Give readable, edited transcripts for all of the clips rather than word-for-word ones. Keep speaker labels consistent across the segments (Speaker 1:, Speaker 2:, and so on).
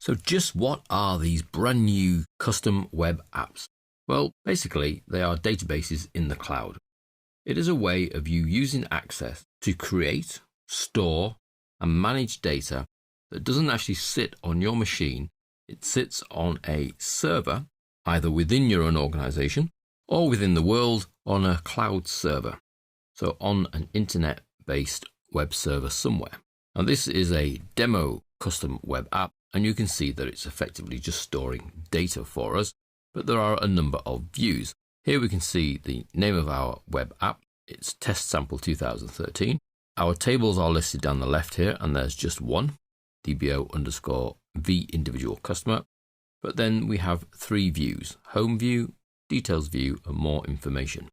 Speaker 1: So just what are these brand new custom web apps? Well, basically, they are databases in the cloud. It is a way of you using Access to create, store, and manage data that doesn't actually sit on your machine. It sits on a server, either within your own organization or within the world on a cloud server. So on an internet-based web server somewhere. Now this is a demo custom web app, and you can see that it's effectively just storing data for us, but there are a number of views. Here we can see the name of our web app. It's Test Sample 2013. Our tables are listed down the left here, and there's just one, DBO_V individual customer. But then we have three views: home view, details view, and more information.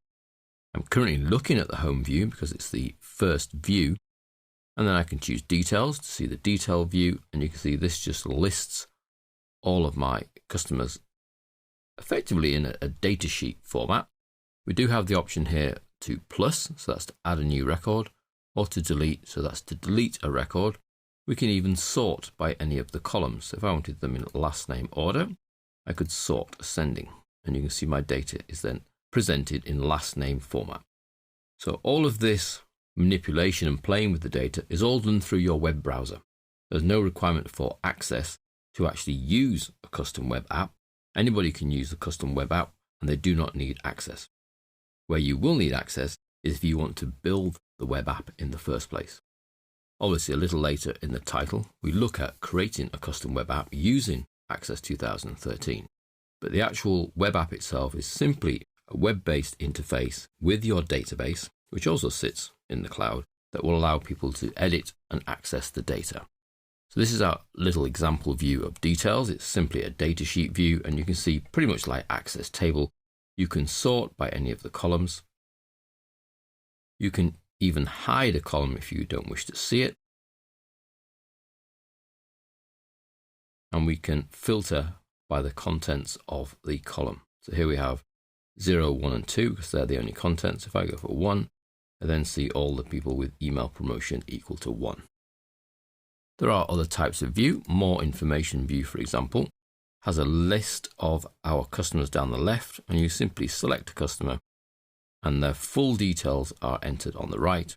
Speaker 1: I'm currently looking at the home view because it's the first view. And then I can choose details to see the detail view, and you can see this just lists all of my customers effectively in a data sheet format. We do have the option here to plus, so that's to add a new record, or to delete, so that's to delete a record. We can even sort by any of the columns. So if I wanted them in last name order, I could sort ascending, and you can see my data is then presented in last name format. So all of this manipulation and playing with the data is all done through your web browser. There's no requirement for Access to actually use a custom web app. Anybody can use the custom web app, and they do not need Access. Where you will need Access is if you want to build the web app in the first place. Obviously, a little later in the title, we look at creating a custom web app using Access 2013. But the actual web app itself is simply a web-based interface with your database, which also sits in the cloud, that will allow people to edit and access the data. So this is our little example view of details. It's simply a datasheet view, and you can see pretty much like Access table. You can sort by any of the columns. You can even hide a column if you don't wish to see it. And we can filter by the contents of the column. So here we have 0, 1, and 2 because they're the only contents. If I go for 1, I then see all the people with email promotion equal to 1. There are other types of view. More information view, for example, has a list of our customers down the left, and you simply select a customer and their full details are entered on the right,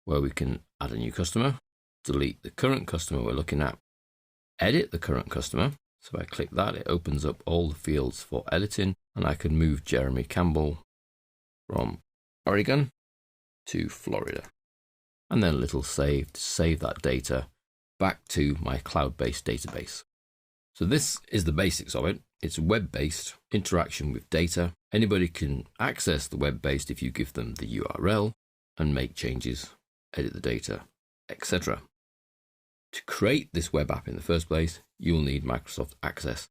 Speaker 1: where we can add a new customer, delete the current customer we're looking at, edit the current customer. So if I click that, it opens up all the fields for editing, and I can move Jeremy Campbell from Oregon to Florida. And then a little save to save that data back to my cloud-based database. So this is the basics of it. It's web-based interaction with data. Anybody can access the web-based if you give them the URL and make changes, edit the data, etc. To create this web app in the first place, you'll need Microsoft Access.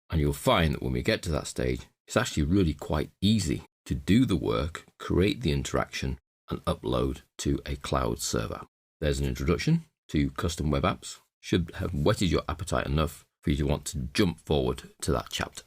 Speaker 1: And you'll find that when we get to that stage, it's actually really quite easy to do the work, create the interaction, and upload to a cloud server. There's an introduction to custom web apps. Should have whetted your appetite enough for you to want to jump forward to that chapter.